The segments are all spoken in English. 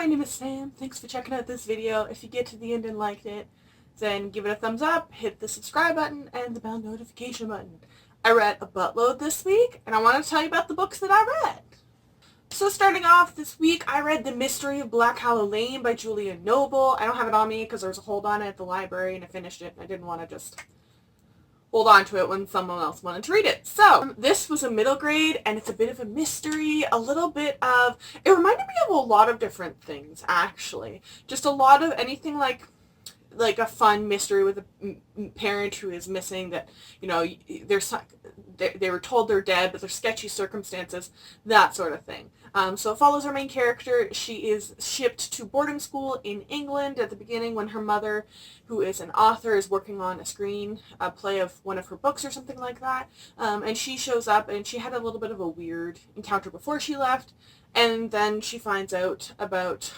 my name is Sam. Thanks for checking out this video. If you get to the end and liked it, then give it a thumbs up, hit the subscribe button, and the bell notification button. I read a buttload this week, and I want to tell you about the books that I read. So starting off this week, I read The Mystery of Blackhall Lane by Julia Noble. I don't have it on me because there was a hold on it at the library, and I finished it, and I didn't want to just hold on to it when someone else wanted to read it. So, this was a middle grade, and it's a bit of a mystery, a little bit of, it reminded me of a lot of different things, actually. Just a lot of anything like a fun mystery with a parent who is missing that, you know, they were told they're dead, but they're sketchy circumstances, that sort of thing. So it follows our main character. She is shipped to boarding school in England at the beginning when her mother, who is an author, is working on a screen play of one of her books or something like that. And she shows up, and she had a little bit of a weird encounter before she left, and then she finds out about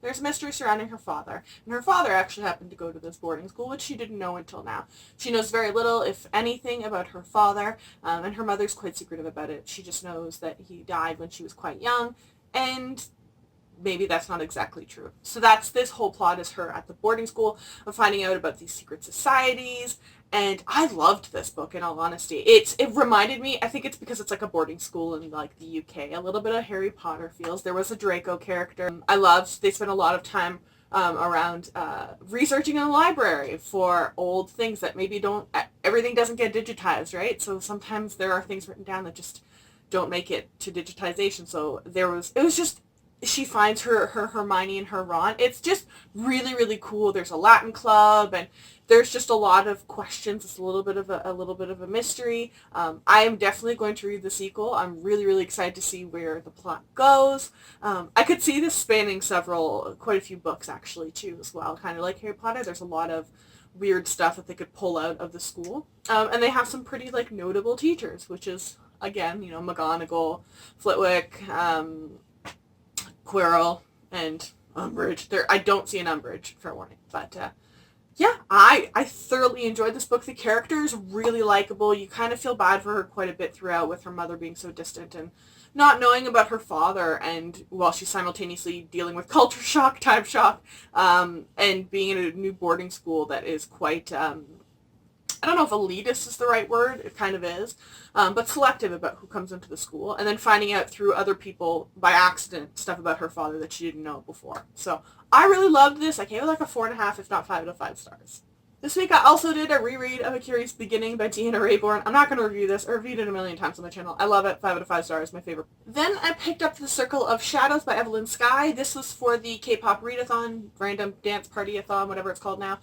there's a mystery surrounding her father. And her father actually happened to go to this boarding school, which she didn't know until now. She knows very little, if anything, about her father, and her mother's quite secretive about it. She just knows that he died when she was quite young, and maybe that's not exactly true. So that's this whole plot, is her at the boarding school of finding out about these secret societies. And I loved this book, in all honesty. It reminded me, I think it's because it's like a boarding school in like the UK, a little bit of Harry Potter feels. There was a Draco character. I loved, they spent a lot of time around researching in the library for old things that maybe everything doesn't get digitized, right? So sometimes there are things written down that just don't make it to digitization. So it was just, she finds her Hermione and her Ron. It's just really, really cool. There's a Latin club, and there's just a lot of questions. It's a little bit of a mystery. I am definitely going to read the sequel. I'm really, really excited to see where the plot goes. I could see this spanning quite a few books actually too as well. Kind of like Harry Potter. There's a lot of weird stuff that they could pull out of the school, and they have some pretty like notable teachers, which is again, you know, McGonagall, Flitwick, Quirrell, and Umbridge. I don't see an Umbridge, fair warning, but yeah, I thoroughly enjoyed this book. The character is really likable. You kind of feel bad for her quite a bit throughout, with her mother being so distant and not knowing about her father, and while she's simultaneously dealing with culture shock, time shock, and being in a new boarding school that is quite, I don't know if elitist is the right word, it kind of is, but selective about who comes into the school, and then finding out through other people by accident stuff about her father that she didn't know before. So I really loved this. I gave it like a 4.5, if not 5 out of 5 stars. This week I also did a reread of A Curious Beginning by Deanna Raybourn. I'm not going to review this. I reviewed it a million times on my channel. I love it. 5 out of 5 stars. My favorite. Then I picked up The Circle of Shadows by Evelyn Skye. This was for the K-pop readathon, random dance party-a-thon, whatever it's called now,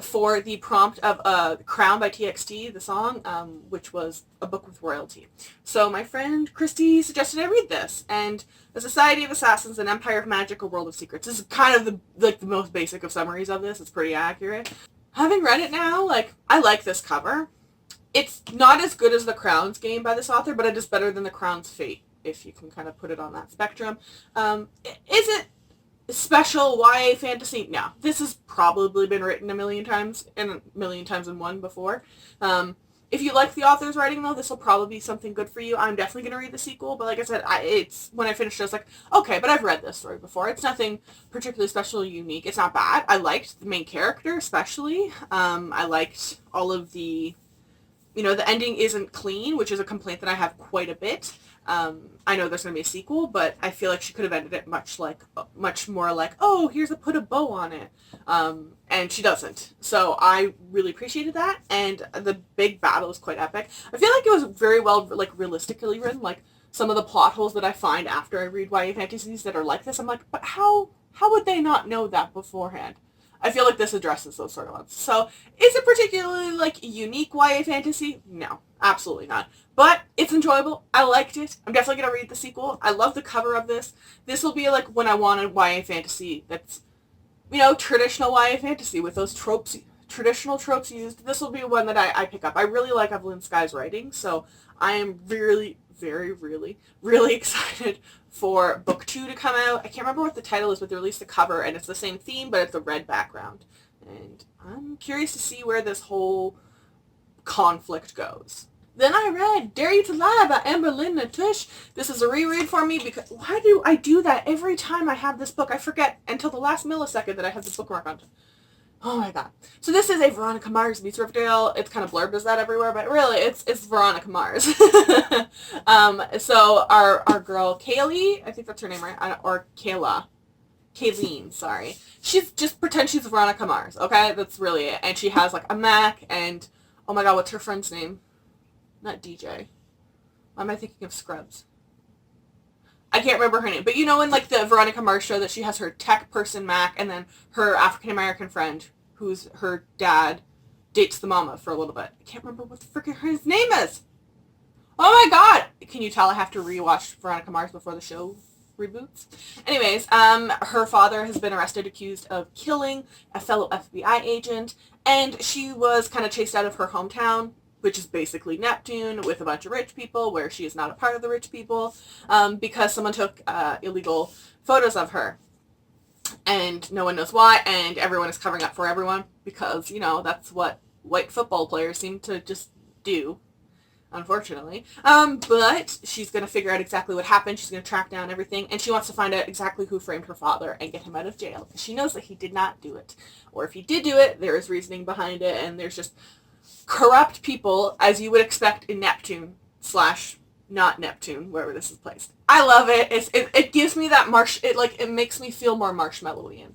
for the prompt of Crown by TXT, the song, which was a book with royalty. So my friend Christy suggested I read this, and A Society of Assassins, An Empire of Magic, A World of Secrets. This is kind of the most basic of summaries of this. It's pretty accurate. Having read it now, like, I like this cover. It's not as good as The Crown's game by this author, but it is better than The Crown's Fate, if you can kind of put it on that spectrum. Is it special YA fantasy? No. This has probably been written a million times in one before. If you like the author's writing, though, this will probably be something good for you. I'm definitely going to read the sequel, but like I said, when I finished it, I was like, okay, but I've read this story before. It's nothing particularly special or unique. It's not bad. I liked the main character, especially. I liked all of the, you know, the ending isn't clean, which is a complaint that I have quite a bit. I know there's going to be a sequel, but I feel like she could have ended it much more like, oh, here's put a bow on it. And she doesn't. So I really appreciated that, and the big battle is quite epic. I feel like it was very well, like, realistically written. Like, some of the plot holes that I find after I read YA fantasies that are like this, I'm like, but how would they not know that beforehand? I feel like this addresses those sort of ones. So, is it particularly, like, unique YA fantasy? No, absolutely not. But it's enjoyable. I liked it. I'm definitely going to read the sequel. I love the cover of this. This will be, like, when I want a YA fantasy that's, you know, traditional YA fantasy with those traditional tropes used. This will be one that I pick up. I really like Evelyn Skye's writing, so I am really, really excited for book 2 to come out. I can't remember what the title is, but they released the cover, and it's the same theme, but it's a red background. And I'm curious to see where this whole conflict goes. Then I read Dare You to Lie by Amber Lynn Natush. This is a reread for me because why do I do that every time I have this book? I forget until the last millisecond that I have this bookmark on. Oh my god. So this is a Veronica Mars meets Riverdale. It's kind of blurbed as that everywhere, but really it's Veronica Mars. So our girl Kaylee, I think that's her name, right? Or Kayleen, sorry. She's just pretend she's Veronica Mars, okay? That's really it. And she has like a Mac and oh my god, what's her friend's name? Not DJ. Why am I thinking of Scrubs? I can't remember her name. But you know in like the Veronica Mars show that she has her tech person Mac and then her African-American friend who's her dad dates the mama for a little bit. I can't remember what the freaking his name is. Oh my god! Can you tell I have to rewatch Veronica Mars before the show reboots? Anyways, her father has been arrested accused of killing a fellow FBI agent and she was kind of chased out of her hometown, which is basically Neptune, with a bunch of rich people, where she is not a part of the rich people, because someone took illegal photos of her. And no one knows why, and everyone is covering up for everyone, because, you know, that's what white football players seem to just do, unfortunately. But she's going to figure out exactly what happened, she's going to track down everything, and she wants to find out exactly who framed her father and get him out of jail, because she knows that he did not do it. Or if he did do it, there is reasoning behind it, and there's just corrupt people, as you would expect in Neptune / not Neptune, wherever this is placed. I love it. It gives me that it makes me feel more marshmallowy.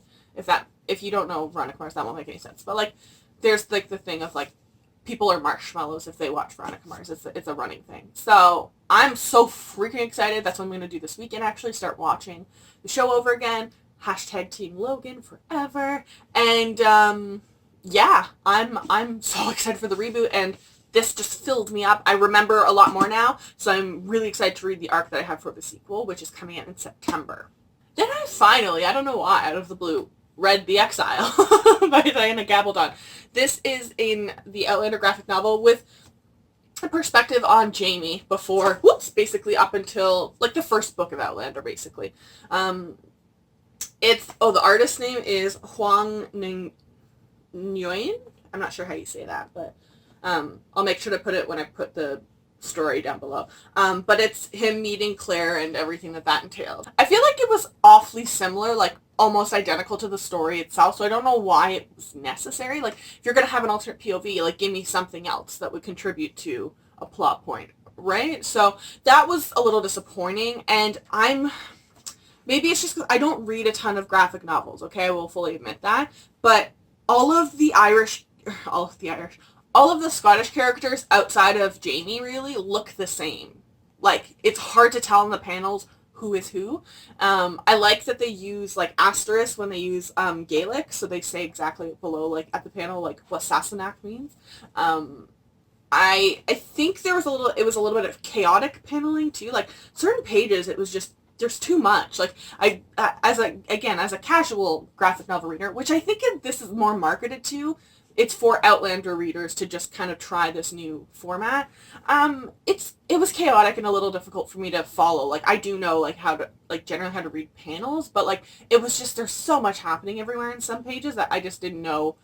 If you don't know Veronica Mars, that won't make any sense. But like, there's like the thing of like, people are marshmallows if they watch Veronica Mars. It's a running thing. So I'm so freaking excited. That's what I'm going to do this weekend. Actually, start watching the show over again. # Team Logan forever. And yeah, I'm so excited for the reboot, and this just filled me up. I remember a lot more now, so I'm really excited to read the arc that I have for the sequel, which is coming out in September. Then I finally, I don't know why, out of the blue, read The Exile by Diana Gabaldon. This is in the Outlander graphic novel with a perspective on Jamie before, basically up until, like, the first book of Outlander, basically. The artist's name is Huang Nguyen? I'm not sure how you say that, but I'll make sure to put it when I put the story down below. But it's him meeting Claire and everything that entailed. I feel like it was awfully similar, like almost identical to the story itself, so I don't know why it was necessary. Like, if you're going to have an alternate POV, like, give me something else that would contribute to a plot point, right? So that was a little disappointing, and maybe it's just because I don't read a ton of graphic novels, okay? I will fully admit that, but all of the Scottish characters outside of Jamie really look the same. Like, it's hard to tell in the panels who is who. I like that they use, like, asterisks when they use Gaelic, so they say exactly below, like, at the panel, like, what Sassenach means. I think it was a little bit of chaotic paneling, too. Like, certain pages, it was just, there's too much. Like, as a casual graphic novel reader, which I think this is more marketed to, it's for Outlander readers to just kind of try this new format. It was chaotic and a little difficult for me to follow. Like, I do know, like, generally how to read panels, but, like, it was just, there's so much happening everywhere in some pages that I just didn't know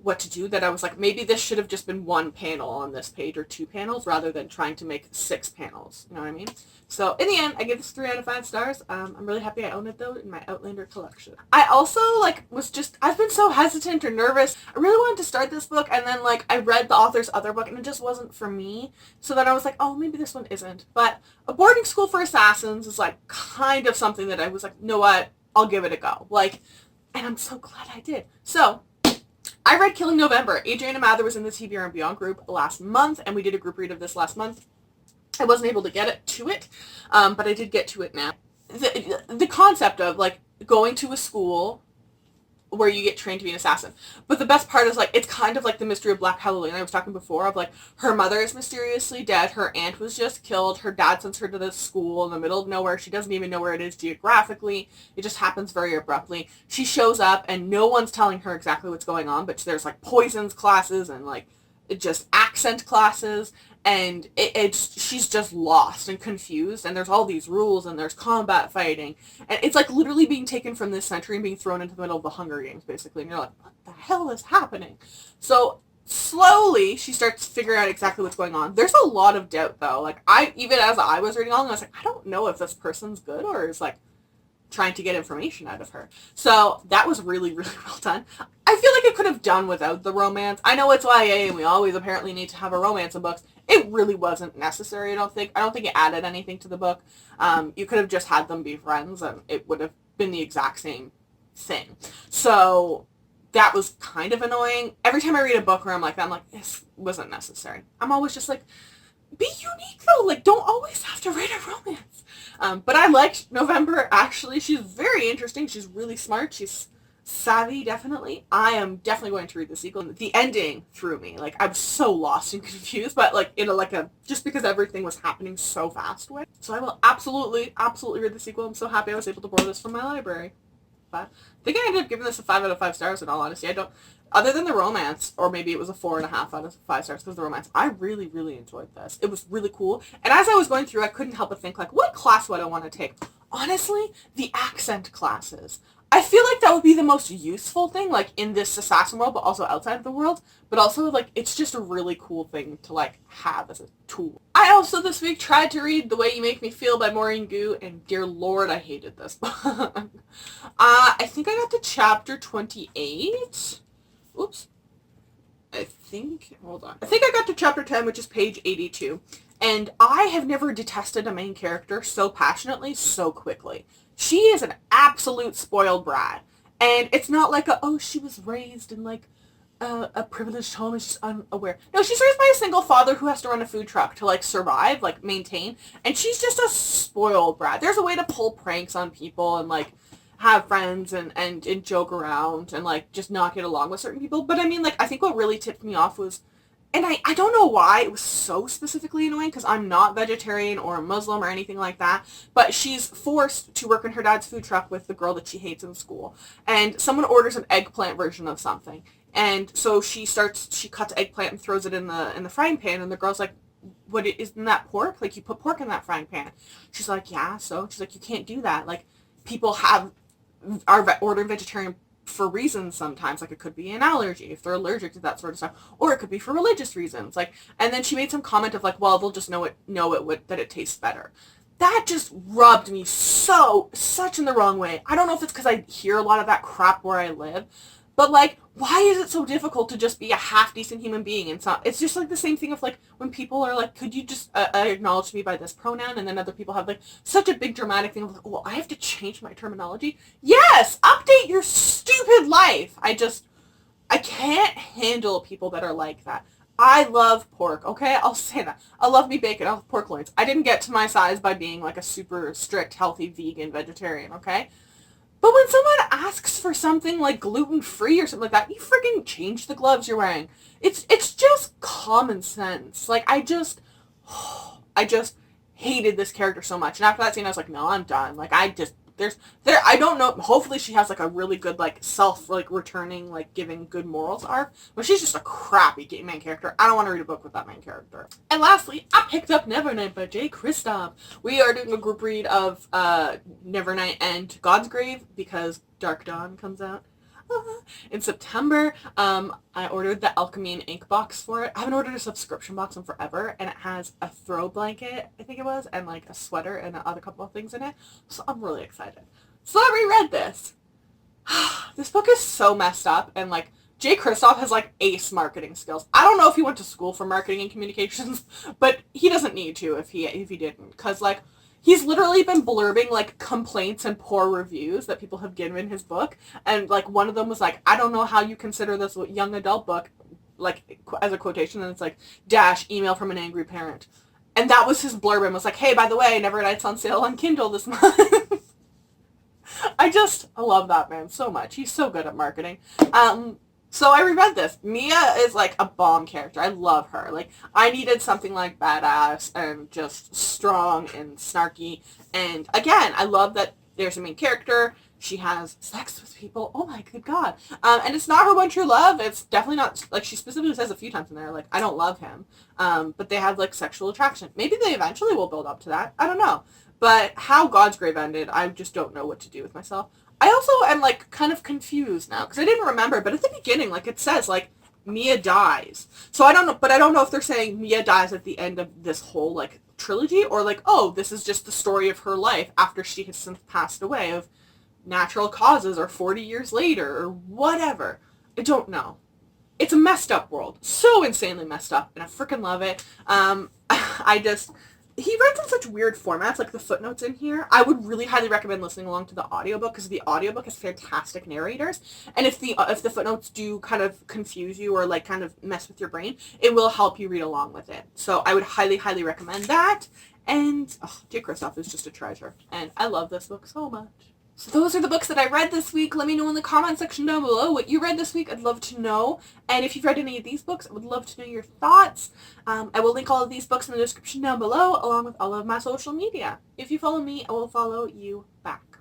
what to do, that I was like, maybe this should have just been one panel on this page or 2 panels rather than trying to make 6 panels. You know what I mean? So in the end, I give this 3 out of 5 stars. I'm really happy I own it though in my Outlander collection. I also I've been so hesitant or nervous. I really wanted to start this book, and then like I read the author's other book and it just wasn't for me. So then I was like, oh, maybe this one isn't. But A Boarding School for Assassins is like kind of something that I was like, you know what? I'll give it a go. Like, and I'm so glad I did. So I read Killing November. Adriana Mather was in the TBR and Beyond group last month, and we did a group read of this last month. I wasn't able to get to it, but I did get to it now. The concept of, like, going to a school where you get trained to be an assassin. But the best part is, like, it's kind of like the mystery of Blackhall. I was talking before of, like, her mother is mysteriously dead, her aunt was just killed, her dad sends her to this school in the middle of nowhere, she doesn't even know where it is geographically, it just happens very abruptly. She shows up, and no one's telling her exactly what's going on, but there's, like, poisons classes, and, like, just accent classes, and she's just lost and confused, and there's all these rules, and there's combat fighting, and it's like literally being taken from this century and being thrown into the middle of the Hunger Games, basically, and you're like, what the hell is happening? So slowly she starts figuring out exactly what's going on. There's a lot of doubt though. Like even as I was reading along, I was like, I don't know if this person's good or is like trying to get information out of her. So that was really, really well done. I feel like it could have done without the romance. I know it's YA and we always apparently need to have a romance in books. It really wasn't necessary, I don't think. I don't think it added anything to the book. You could have just had them be friends and it would have been the exact same thing. So that was kind of annoying. Every time I read a book where I'm like that, I'm like, this wasn't necessary. I'm always just like, be unique though. Like, don't always have to write a romance. But I liked November, actually. She's very interesting. She's really smart. She's savvy, definitely. I am definitely going to read the sequel. The ending threw me. Like, I was so lost and confused, but like, in a just because everything was happening so fast way. So I will absolutely read the sequel. I'm so happy I was able to borrow this from my library. But I think I ended up giving this a 5 out of 5 stars, in all honesty. I don't, other than the romance, or maybe it was a 4.5 out of 5 stars because of the romance, I really, really enjoyed this. It was really cool. And as I was going through, I couldn't help but think, like, what class would I want to take? Honestly, the accent classes. I feel like that would be the most useful thing, like, in this assassin world, but also outside of the world. But also, like, it's just a really cool thing to, like, have as a tool. I also this week tried to read The Way You Make Me Feel by Maureen Gu, and dear lord, I hated this book. I think I got to chapter 28. Oops. Hold on. I think I got to chapter 10, which is page 82. And I have never detested a main character so passionately, so quickly. She is an absolute spoiled brat. And it's not like she was raised in like a privileged home and she's unaware. No, she's raised by a single father who has to run a food truck to like survive, like maintain. And she's just a spoiled brat. There's a way to pull pranks on people and like have friends and joke around and like just not get along with certain people. But I mean, like, I think what really tipped me off was, and I don't know why it was so specifically annoying because I'm not vegetarian or a Muslim or anything like that, but she's forced to work in her dad's food truck with the girl that she hates in school. And someone orders an eggplant version of something. And so she cuts eggplant and throws it in the frying pan, and the girl's like, what, isn't that pork? Like, you put pork in that frying pan. She's like, yeah, so? She's like, you can't do that. Like, people are ordering vegetarian for reasons sometimes, like it could be an allergy if they're allergic to that sort of stuff, or it could be for religious reasons, like. And then she made some comment of like, well, they'll just know that it tastes better. That just rubbed me such in the wrong way. I don't know if it's because I hear a lot of that crap where I live, but like, why is it so difficult to just be a half decent human being? And it's just like the same thing of like when people are like, could you just acknowledge me by this pronoun? And then other people have like such a big dramatic thing of like, well, I have to change my terminology. Yes, update your stupid life. I can't handle people that are like that. I love pork, okay? I'll say that. I love me bacon. I love pork loins. I didn't get to my size by being like a super strict, healthy, vegan, vegetarian, okay? But when someone asks for something like gluten-free or something like that, you freaking change the gloves you're wearing. It's just common sense. Like, I just hated this character so much. And after that scene, I was like, no, I'm done. Like, I don't know, hopefully she has like a really good like self like returning like giving good morals arc, but she's just a crappy main character. I don't want to read a book with that main character. And lastly, I picked up Nevernight by J. Kristoff. We are doing a group read of Nevernight and God's Grave because Dark Dawn comes out in September. I ordered the Alchemy and Ink box for it. I haven't ordered a subscription box in forever, and it has a throw blanket, I think it was, and like a sweater and other couple of things in it. So I'm really excited. So I reread this. This book is so messed up, and like Jay Kristoff has like ace marketing skills. I don't know if he went to school for marketing and communications, but he doesn't need to if he didn't, because like he's literally been blurbing like complaints and poor reviews that people have given his book, and like one of them was like, I don't know how you consider this a young adult book, like as a quotation, and it's like dash email from an angry parent, and that was his blurb, and was like, hey, by the way, Nevernight's on sale on Kindle this month. I love that man so much. He's so good at marketing. So I reread this. Mia is like a bomb character. I love her. Like, I needed something like badass and just strong and snarky. And again, I love that there's a main character. She has sex with people. Oh my good God. And it's not her one true love. It's definitely not, like, she specifically says a few times in there, like, I don't love him. But they have like sexual attraction. Maybe they eventually will build up to that. I don't know. But how God's Grave ended, I just don't know what to do with myself. I also am, like, kind of confused now, because I didn't remember, but at the beginning, like, it says, like, Mia dies. So I don't know, but I don't know if they're saying Mia dies at the end of this whole, like, trilogy, or like, oh, this is just the story of her life after she has since passed away of natural causes, or 40 years later, or whatever. I don't know. It's a messed up world. So insanely messed up, and I freaking love it. He writes in such weird formats, like the footnotes in here. I would really highly recommend listening along to the audiobook, because the audiobook has fantastic narrators. And if the footnotes do kind of confuse you or like kind of mess with your brain, it will help you read along with it. So I would highly, highly recommend that. And Dear Kristoff is just a treasure. And I love this book so much. So those are the books that I read this week. Let me know in the comment section down below what you read this week. I'd love to know. And if you've read any of these books, I would love to know your thoughts. I will link all of these books in the description down below, along with all of my social media. If you follow me, I will follow you back.